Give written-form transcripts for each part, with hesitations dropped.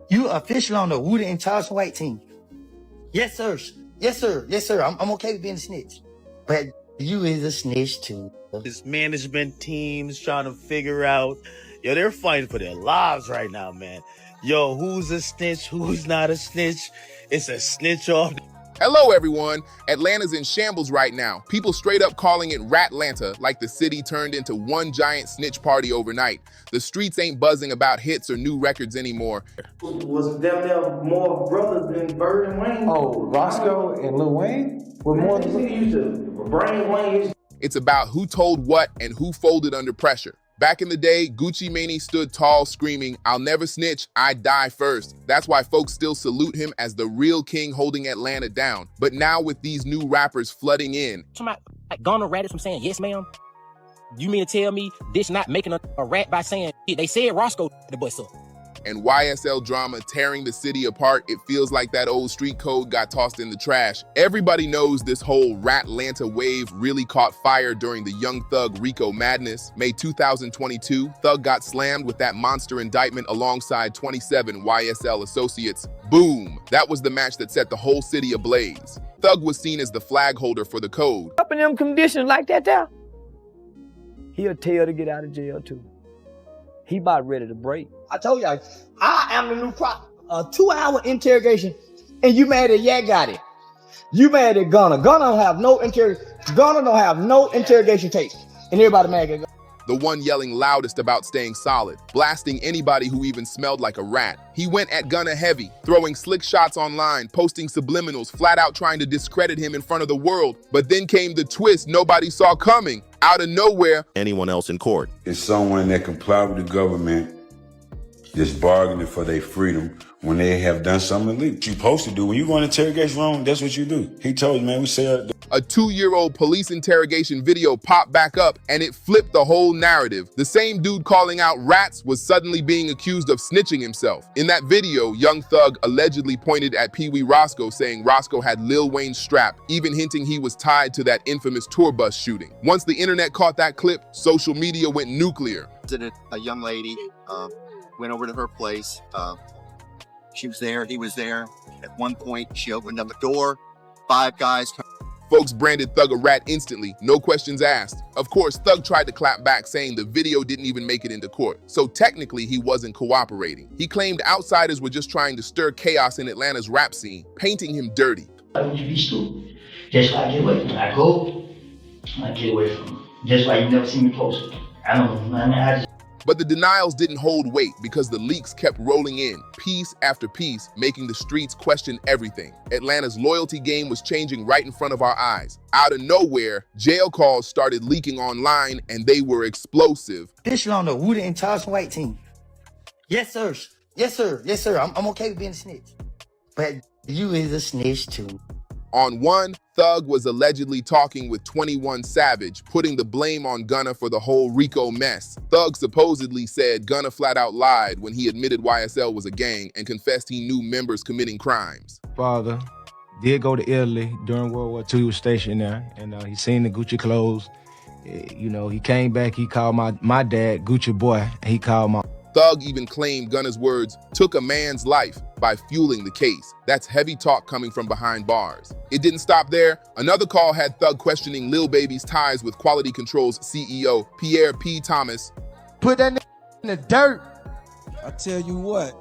You official on the Wooden and Charles White team. Yes, sir. Yes, sir. Yes, sir. I'm okay with being a snitch. But you is a snitch too. His management team's trying to figure out, yo, they're fighting for their lives right now, man. Yo, who's a snitch? Who's not a snitch? It's a snitch off. Hello, everyone. Atlanta's in shambles right now. People straight up calling it RATLANTA, like the city turned into one giant snitch party overnight. The streets ain't buzzing about hits or new records anymore. Was them there more brothers than Bird and Wayne? Oh, Roscoe and Lil Wayne were more than used to brain Wayne. It's about who told what and who folded under pressure. Back in the day, Gucci Mane stood tall screaming, "I'll never snitch, I die first." That's why folks still salute him as the real king holding Atlanta down. But now with these new rappers flooding in, Somebody like Gunna ratted from saying yes, ma'am. You mean to tell me this not making a rat by saying they said Roscoe the bus up? and YSL drama tearing the city apart, it feels like that old street code got tossed in the trash. Everybody knows this whole RATLANTA wave really caught fire during the Young Thug Rico madness. May 2022, Thug got slammed with that monster indictment alongside 27 YSL associates. Boom! That was the match that set the whole city ablaze. Thug was seen as the flag holder for the code. Up in them conditions like that there, he'll tell to get out of jail too. He about ready to break. I told y'all, I am the new prop. A 2-hour interrogation, and you mad at Yak got it. You mad at Gunna. Gunna don't have no interrogation tape, and everybody mad at Gunna. The one yelling loudest about staying solid, blasting anybody who even smelled like a rat. He went at Gunna heavy, throwing slick shots online, posting subliminals, flat out trying to discredit him in front of the world. But then came the twist nobody saw coming. Out of nowhere, anyone else in court. It's someone that comply with the government, just bargaining for their freedom when they have done something illegal. What you supposed to do when you go in an interrogation room, that's what you do. He told you, man, we said. A 2-year-old police interrogation video popped back up and it flipped the whole narrative. The same dude calling out rats was suddenly being accused of snitching himself. In that video, Young Thug allegedly pointed at Pee Wee Roscoe, saying Roscoe had Lil Wayne's strap, even hinting he was tied to that infamous tour bus shooting. Once the internet caught that clip, social media went nuclear. A young lady went over to her place. She was there, he was there. At one point, she opened up the door. 5 guys. Folks branded Thug a rat instantly, no questions asked. Of course, Thug tried to clap back, saying the video didn't even make it into court. So technically, he wasn't cooperating. He claimed outsiders were just trying to stir chaos in Atlanta's rap scene, painting him dirty. I want you to be stupid. That's why I get away from him. I go, I get away from him. That's why you never see me post. I don't know, man. But the denials didn't hold weight because the leaks kept rolling in, piece after piece, making the streets question everything. Atlanta's loyalty game was changing right in front of our eyes. Out of nowhere, jail calls started leaking online and they were explosive. Official on the Wooden and Charles White team. Yes, sir. Yes, sir. Yes, sir. I'm okay with being a snitch. But you is a snitch too. On one, Thug was allegedly talking with 21 Savage, putting the blame on Gunna for the whole Rico mess. Thug supposedly said Gunna flat out lied when he admitted YSL was a gang and confessed he knew members committing crimes. Father did go to Italy during World War II. He was stationed there, and he seen the Gucci clothes. You know, he came back, he called my dad Gucci boy, and he called my... Thug even claimed Gunna's words took a man's life by fueling the case. That's heavy talk coming from behind bars. It didn't stop there. Another call had Thug questioning Lil Baby's ties with Quality Control's CEO, Pierre P. Thomas. Put that in the dirt. I tell you what.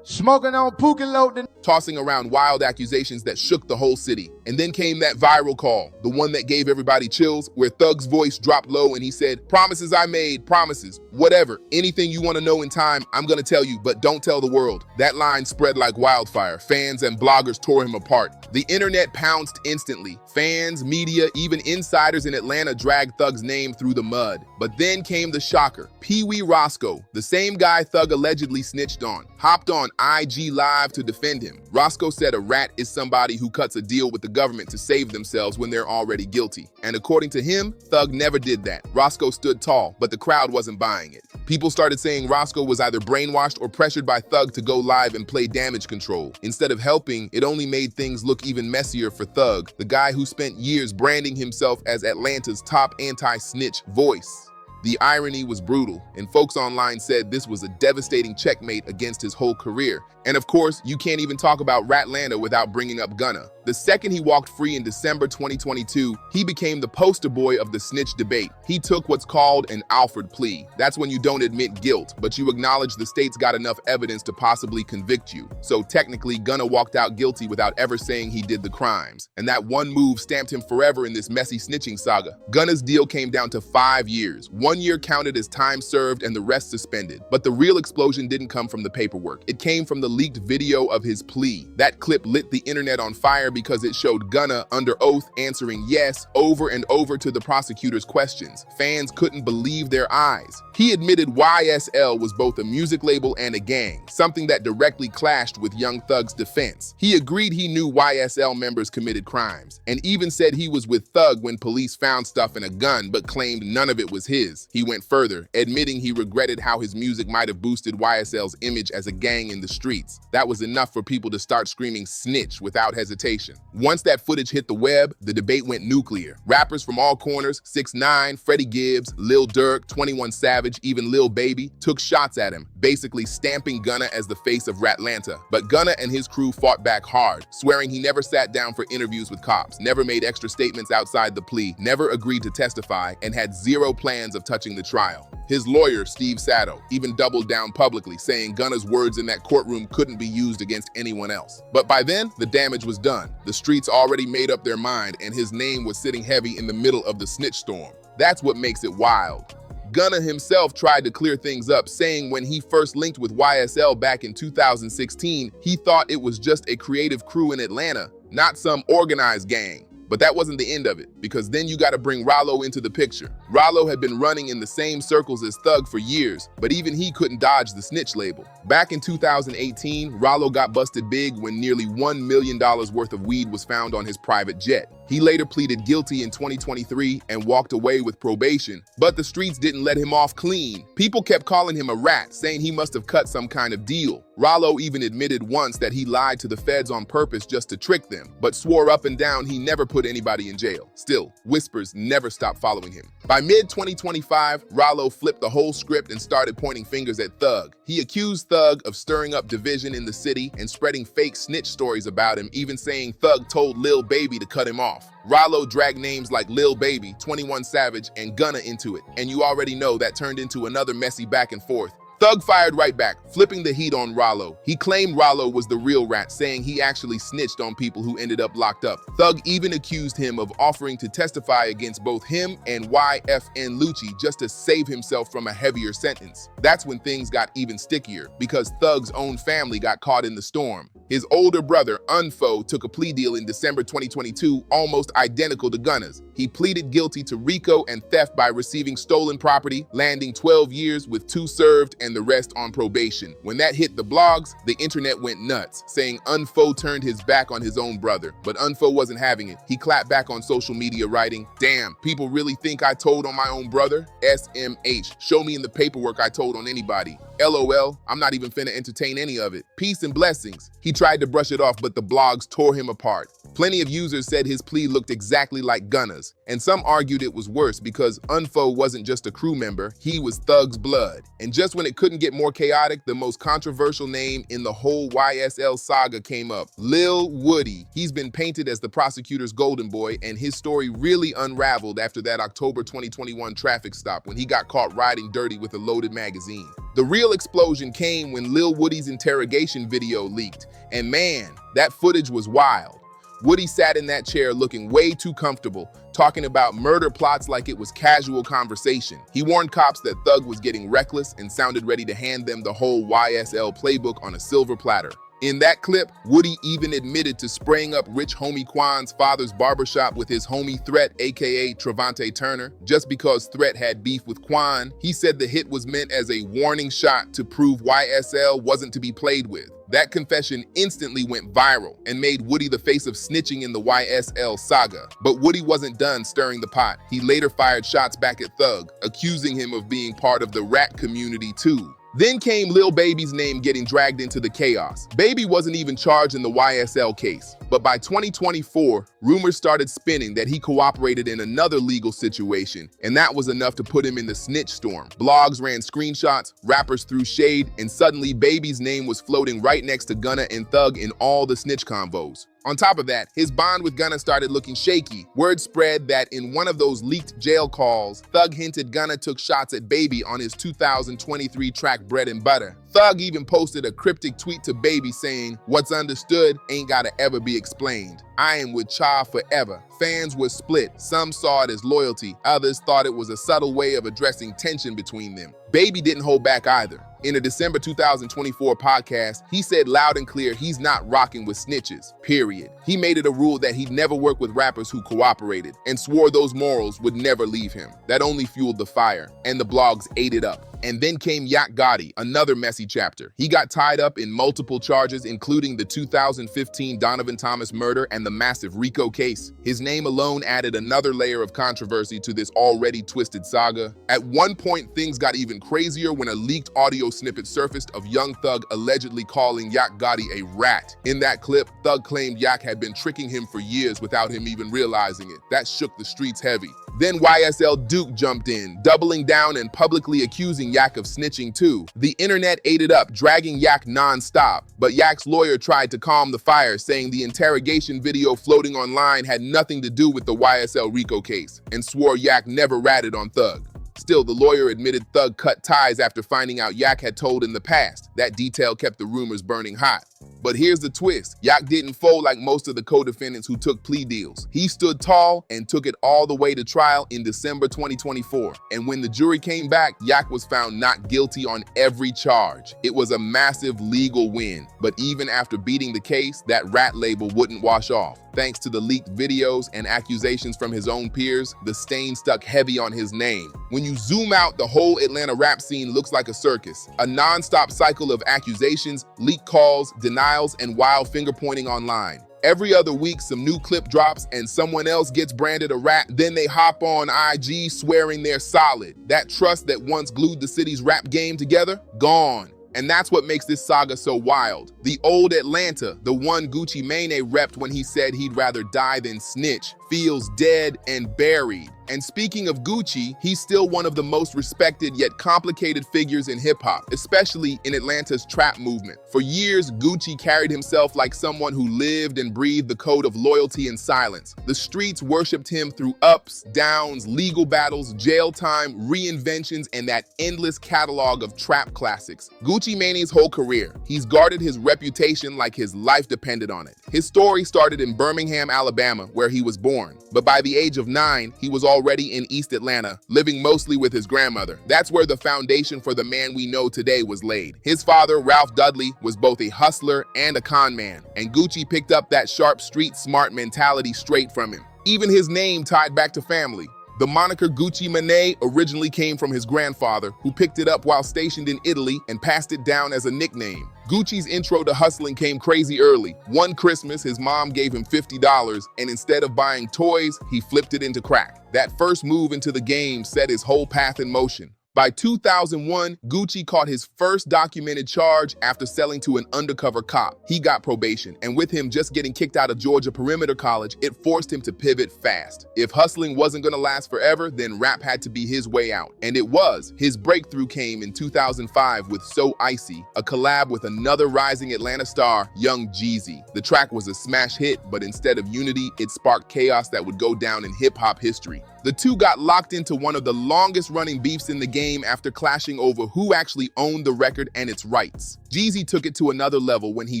Smoking on Pookie Load. Tossing around wild accusations that shook the whole city. And then came that viral call, the one that gave everybody chills, where Thug's voice dropped low and he said, "Promises I made, promises, whatever, anything you want to know in time, I'm gonna tell you, but don't tell the world." That line spread like wildfire. Fans and bloggers tore him apart. The internet pounced instantly. Fans, media, even insiders in Atlanta dragged Thug's name through the mud. But then came the shocker. Pee Wee Roscoe, the same guy Thug allegedly snitched on, hopped on IG Live to defend him. Roscoe said a rat is somebody who cuts a deal with the government to save themselves when they're already guilty. And according to him, Thug never did that. Roscoe stood tall, but the crowd wasn't buying it. People started saying Roscoe was either brainwashed or pressured by Thug to go live and play damage control. Instead of helping, it only made things look even messier for Thug, the guy who spent years branding himself as Atlanta's top anti-snitch voice. The irony was brutal, and folks online said this was a devastating checkmate against his whole career. And of course, you can't even talk about RATLANTA without bringing up Gunna. The second he walked free in December 2022, he became the poster boy of the snitch debate. He took what's called an Alford plea. That's when you don't admit guilt, but you acknowledge the state's got enough evidence to possibly convict you. So technically, Gunna walked out guilty without ever saying he did the crimes. And that one move stamped him forever in this messy snitching saga. Gunna's deal came down to 5 years. 1 year counted as time served and the rest suspended. But the real explosion didn't come from the paperwork. It came from the leaked video of his plea. That clip lit the internet on fire because it showed Gunna under oath answering yes over and over to the prosecutor's questions. Fans couldn't believe their eyes. He admitted YSL was both a music label and a gang, something that directly clashed with Young Thug's defense. He agreed he knew YSL members committed crimes, and even said he was with Thug when police found stuff in a gun but claimed none of it was his. He went further, admitting he regretted how his music might have boosted YSL's image as a gang in the streets. That was enough for people to start screaming snitch without hesitation. Once that footage hit the web, the debate went nuclear. Rappers from all corners, 6ix9ine, Freddie Gibbs, Lil Durk, 21 Savage, even Lil Baby, took shots at him, basically stamping Gunna as the face of RATLANTA. But Gunna and his crew fought back hard, swearing he never sat down for interviews with cops, never made extra statements outside the plea, never agreed to testify, and had zero plans of touching the trial. His lawyer, Steve Sato, even doubled down publicly, saying Gunna's words in that courtroom couldn't be used against anyone else. But by then, the damage was done. The streets already made up their mind, and his name was sitting heavy in the middle of the snitch storm. That's what makes it wild. Gunna himself tried to clear things up, saying when he first linked with YSL back in 2016, he thought it was just a creative crew in Atlanta, not some organized gang. But that wasn't the end of it, because then you gotta bring Rollo into the picture. Rollo had been running in the same circles as Thug for years, but even he couldn't dodge the snitch label. Back in 2018, Rollo got busted big when nearly $1 million worth of weed was found on his private jet. He later pleaded guilty in 2023 and walked away with probation, but the streets didn't let him off clean. People kept calling him a rat, saying he must have cut some kind of deal. Rollo even admitted once that he lied to the feds on purpose just to trick them, but swore up and down he never put anybody in jail. Still, whispers never stopped following him. By mid-2025, Rollo flipped the whole script and started pointing fingers at Thug. He accused Thug of stirring up division in the city and spreading fake snitch stories about him, even saying Thug told Lil Baby to cut him off. Rollo dragged names like Lil Baby, 21 Savage, and Gunna into it, and you already know that turned into another messy back and forth. Thug fired right back, flipping the heat on Rollo. He claimed Rollo was the real rat, saying he actually snitched on people who ended up locked up. Thug even accused him of offering to testify against both him and YFN Lucci just to save himself from a heavier sentence. That's when things got even stickier, because Thug's own family got caught in the storm. His older brother, Unfo, took a plea deal in December 2022, almost identical to Gunna's. He pleaded guilty to RICO and theft by receiving stolen property, landing 12 years with 2 served and the rest on probation. When that hit the blogs, the internet went nuts, saying Unfo turned his back on his own brother. But Unfo wasn't having it. He clapped back on social media, writing, "Damn, people really think I told on my own brother? SMH, show me in the paperwork I told on anybody. LOL, I'm not even finna entertain any of it. Peace and blessings." He tried to brush it off, but the blogs tore him apart. Plenty of users said his plea looked exactly like Gunna's, and some argued it was worse because Unfo wasn't just a crew member, he was Thug's blood. And just when it couldn't get more chaotic, the most controversial name in the whole YSL saga came up, Lil Woody. He's been painted as the prosecutor's golden boy, and his story really unraveled after that October 2021 traffic stop when he got caught riding dirty with a loaded magazine. The real explosion came when Lil Woody's interrogation video leaked, and man, that footage was wild. Woody sat in that chair looking way too comfortable, talking about murder plots like it was casual conversation. He warned cops that Thug was getting reckless and sounded ready to hand them the whole YSL playbook on a silver platter. In that clip, Woody even admitted to spraying up rich homie Quan's father's barbershop with his homie Threat, aka Trevante Turner, just because Threat had beef with Quan. He said the hit was meant as a warning shot to prove YSL wasn't to be played with. That confession instantly went viral and made Woody the face of snitching in the YSL saga. But Woody wasn't done stirring the pot. He later fired shots back at Thug, accusing him of being part of the rat community too. Then came Lil Baby's name getting dragged into the chaos. Baby wasn't even charged in the YSL case. But by 2024, rumors started spinning that he cooperated in another legal situation, and that was enough to put him in the snitch storm. Blogs ran screenshots, rappers threw shade, and suddenly Baby's name was floating right next to Gunna and Thug in all the snitch convos. On top of that, his bond with Gunna started looking shaky. Word spread that in one of those leaked jail calls, Thug hinted Gunna took shots at Baby on his 2023 track Bread and Butter. Thug even posted a cryptic tweet to Baby saying, "What's understood ain't gotta ever be explained. I am with Cha forever." Fans were split. Some saw it as loyalty. Others thought it was a subtle way of addressing tension between them. Baby didn't hold back either. In a December 2024 podcast, he said loud and clear he's not rocking with snitches, period. He made it a rule that he'd never work with rappers who cooperated and swore those morals would never leave him. That only fueled the fire, and the blogs ate it up. And then came Yak Gotti, another messy chapter. He got tied up in multiple charges, including the 2015 Donovan Thomas murder and the massive RICO case. His name alone added another layer of controversy to this already twisted saga. At one point, things got even crazier when a leaked audio snippet surfaced of Young Thug allegedly calling Yak Gotti a rat. In that clip, Thug claimed Yak had been tricking him for years without him even realizing it. That shook the streets heavy. Then YSL Duke jumped in, doubling down and publicly accusing Yak of snitching too. The internet ate it up, dragging Yak non-stop. But Yak's lawyer tried to calm the fire, saying the interrogation video floating online had nothing to do with the YSL RICO case, and swore Yak never ratted on Thug. Still, the lawyer admitted Thug cut ties after finding out Yak had told in the past. That detail kept the rumors burning hot. But here's the twist. Yak didn't fold like most of the co-defendants who took plea deals. He stood tall and took it all the way to trial in December 2024. And when the jury came back, Yak was found not guilty on every charge. It was a massive legal win. But even after beating the case, that rat label wouldn't wash off. Thanks to the leaked videos and accusations from his own peers, the stain stuck heavy on his name. When you zoom out, the whole Atlanta rap scene looks like a circus. A non-stop cycle of accusations, leaked calls, denials, and wild finger-pointing online. Every other week, some new clip drops and someone else gets branded a rat, then they hop on IG swearing they're solid. That trust that once glued the city's rap game together, gone. And that's what makes this saga so wild. The old Atlanta, the one Gucci Mane repped when he said he'd rather die than snitch, feels dead and buried. And speaking of Gucci, he's still one of the most respected yet complicated figures in hip-hop, especially in Atlanta's trap movement. For years, Gucci carried himself like someone who lived and breathed the code of loyalty and silence. The streets worshipped him through ups, downs, legal battles, jail time, reinventions, and that endless catalog of trap classics. Gucci Mane's whole career, he's guarded his reputation like his life depended on it. His story started in Birmingham, Alabama, where he was born. But by the age of 9, he was already in East Atlanta, living mostly with his grandmother. That's where the foundation for the man we know today was laid. His father, Ralph Dudley, was both a hustler and a con man, and Gucci picked up that sharp street smart mentality straight from him. Even his name tied back to family. The moniker Gucci Mane originally came from his grandfather, who picked it up while stationed in Italy and passed it down as a nickname. Gucci's intro to hustling came crazy early. One Christmas, his mom gave him $50, and instead of buying toys, he flipped it into crack. That first move into the game set his whole path in motion. By 2001, Gucci caught his first documented charge after selling to an undercover cop. He got probation, and with him just getting kicked out of Georgia Perimeter College, it forced him to pivot fast. If hustling wasn't gonna last forever, then rap had to be his way out. And it was. His breakthrough came in 2005 with So Icy, a collab with another rising Atlanta star, Young Jeezy. The track was a smash hit, but instead of unity, it sparked chaos that would go down in hip-hop history. The two got locked into one of the longest-running beefs in the game after clashing over who actually owned the record and its rights. Jeezy took it to another level when he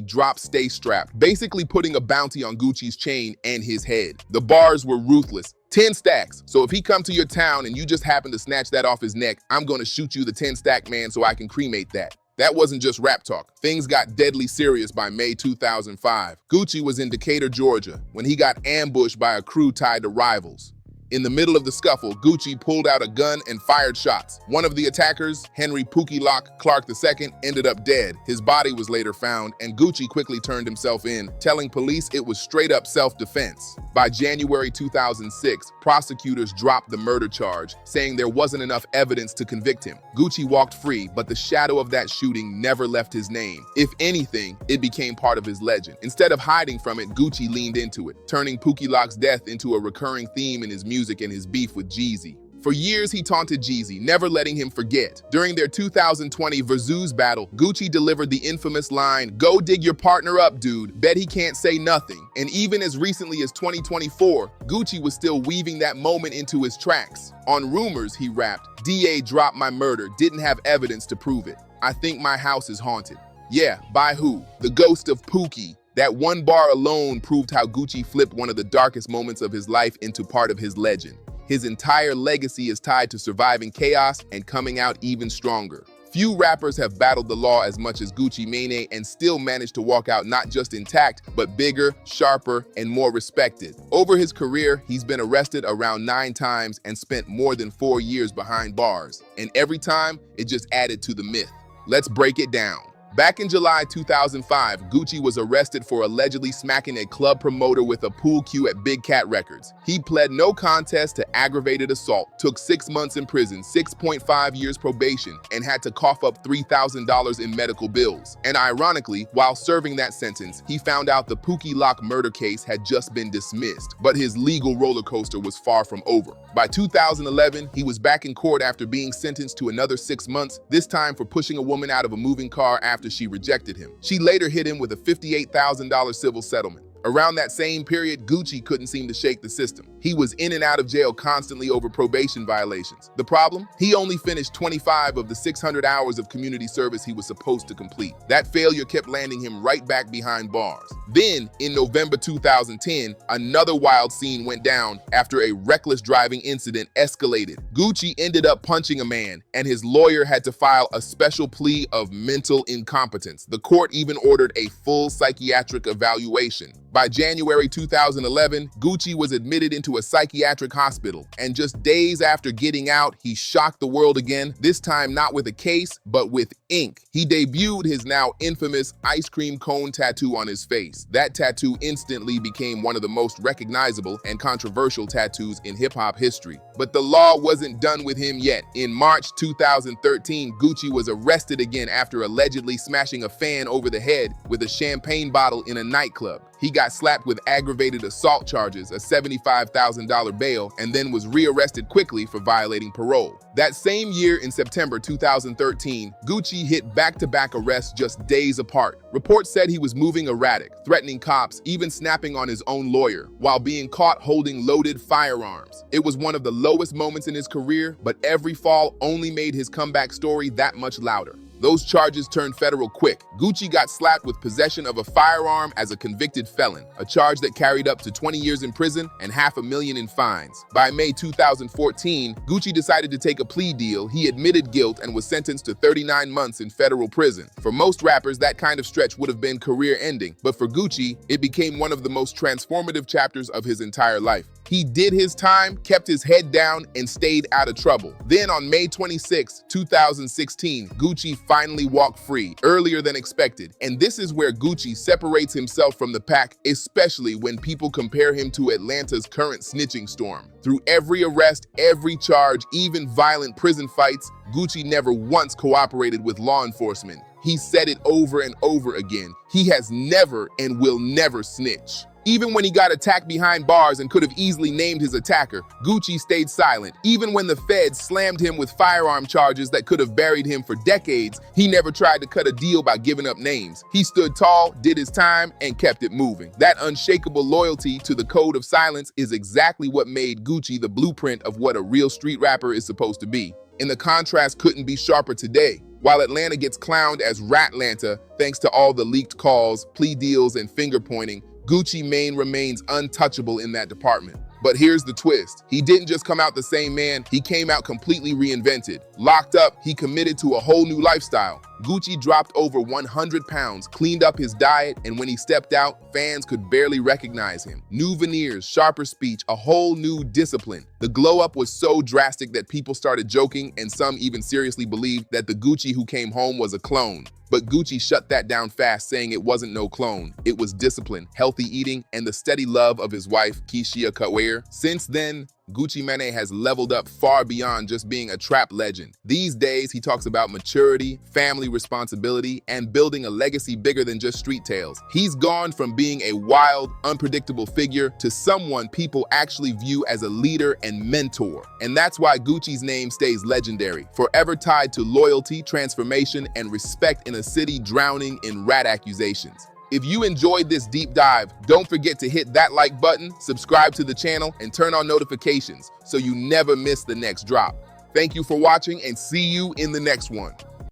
dropped Stay Strapped, basically putting a bounty on Gucci's chain and his head. The bars were ruthless. 10 stacks. So if he come to your town and you just happen to snatch that off his neck, I'm gonna shoot you the 10-stack man so I can cremate that. That wasn't just rap talk. Things got deadly serious by May 2005. Gucci was in Decatur, Georgia, when he got ambushed by a crew tied to rivals. In the middle of the scuffle, Gucci pulled out a gun and fired shots. One of the attackers, Henry Pookie Lock Clark II, ended up dead. His body was later found, and Gucci quickly turned himself in, telling police it was straight up self-defense. By January 2006, prosecutors dropped the murder charge, saying there wasn't enough evidence to convict him. Gucci walked free, but the shadow of that shooting never left his name. If anything, it became part of his legend. Instead of hiding from it, Gucci leaned into it, turning Pookie Lock's death into a recurring theme in his music and his beef with Jeezy. For years, he taunted Jeezy, never letting him forget. During their 2020 Versus battle, Gucci delivered the infamous line, "Go dig your partner up, dude. Bet he can't say nothing." And even as recently as 2024, Gucci was still weaving that moment into his tracks. On Rumors, he rapped, "DA dropped my murder, didn't have evidence to prove it. I think my house is haunted." Yeah, by who? The ghost of Pookie. That one bar alone proved how Gucci flipped one of the darkest moments of his life into part of his legend. His entire legacy is tied to surviving chaos and coming out even stronger. Few rappers have battled the law as much as Gucci Mane and still managed to walk out not just intact, but bigger, sharper, and more respected. Over his career, he's been arrested around 9 times and spent more than 4 years behind bars. And every time, it just added to the myth. Let's break it down. Back in July 2005, Gucci was arrested for allegedly smacking a club promoter with a pool cue at Big Cat Records. He pled no contest to aggravated assault, took 6 months in prison, 6.5 years probation, and had to cough up $3,000 in medical bills. And ironically, while serving that sentence, he found out the Pookie Lock murder case had just been dismissed, but his legal roller coaster was far from over. By 2011, he was back in court after being sentenced to another 6 months, this time for pushing a woman out of a moving car after she rejected him. She later hit him with a $58,000 civil settlement. Around that same period, Gucci couldn't seem to shake the system. He was in and out of jail constantly over probation violations. The problem? He only finished 25 of the 600 hours of community service he was supposed to complete. That failure kept landing him right back behind bars. Then, in November 2010, another wild scene went down after a reckless driving incident escalated. Gucci ended up punching a man, and his lawyer had to file a special plea of mental incompetence. The court even ordered a full psychiatric evaluation. By January 2011, Gucci was admitted into a psychiatric hospital, and just days after getting out, he shocked the world again, this time not with a case, but with ink. He debuted his now infamous ice cream cone tattoo on his face. That tattoo instantly became one of the most recognizable and controversial tattoos in hip-hop history. But the law wasn't done with him yet. In March 2013, Gucci was arrested again after allegedly smashing a fan over the head with a champagne bottle in a nightclub. He got slapped with aggravated assault charges, a $75,000 bail, and then was rearrested quickly for violating parole. That same year in September 2013, Gucci hit back-to-back arrests just days apart. Reports said he was moving erratic, threatening cops, even snapping on his own lawyer, while being caught holding loaded firearms. It was one of the lowest moments in his career, but every fall only made his comeback story that much louder. Those charges turned federal quick. Gucci got slapped with possession of a firearm as a convicted felon, a charge that carried up to 20 years in prison and $500,000 in fines. By May 2014, Gucci decided to take a plea deal. He admitted guilt and was sentenced to 39 months in federal prison. For most rappers, that kind of stretch would have been career-ending, but for Gucci, it became one of the most transformative chapters of his entire life. He did his time, kept his head down, and stayed out of trouble. Then on May 26, 2016, Gucci finally walked free, earlier than expected. And this is where Gucci separates himself from the pack, especially when people compare him to Atlanta's current snitching storm. Through every arrest, every charge, even violent prison fights, Gucci never once cooperated with law enforcement. He said it over and over again. He has never and will never snitch. Even when he got attacked behind bars and could have easily named his attacker, Gucci stayed silent. Even when the feds slammed him with firearm charges that could have buried him for decades, he never tried to cut a deal by giving up names. He stood tall, did his time, and kept it moving. That unshakable loyalty to the code of silence is exactly what made Gucci the blueprint of what a real street rapper is supposed to be. And the contrast couldn't be sharper today. While Atlanta gets clowned as RATLANTA thanks to all the leaked calls, plea deals, and finger pointing, Gucci Mane remains untouchable in that department. But here's the twist. He didn't just come out the same man, he came out completely reinvented. Locked up, he committed to a whole new lifestyle. Gucci dropped over 100 pounds, cleaned up his diet, and when he stepped out, fans could barely recognize him. New veneers, sharper speech, a whole new discipline. The glow up was so drastic that people started joking, and some even seriously believed that the Gucci who came home was a clone. But Gucci shut that down fast, saying it wasn't no clone. It was discipline, healthy eating, and the steady love of his wife, Keishia Cutwear. Since then, Gucci Mane has leveled up far beyond just being a trap legend. These days, he talks about maturity, family responsibility, and building a legacy bigger than just street tales. He's gone from being a wild, unpredictable figure to someone people actually view as a leader and mentor. And that's why Gucci's name stays legendary, forever tied to loyalty, transformation, and respect in a city drowning in rat accusations. If you enjoyed this deep dive, don't forget to hit that like button, subscribe to the channel, and turn on notifications so you never miss the next drop. Thank you for watching and see you in the next one.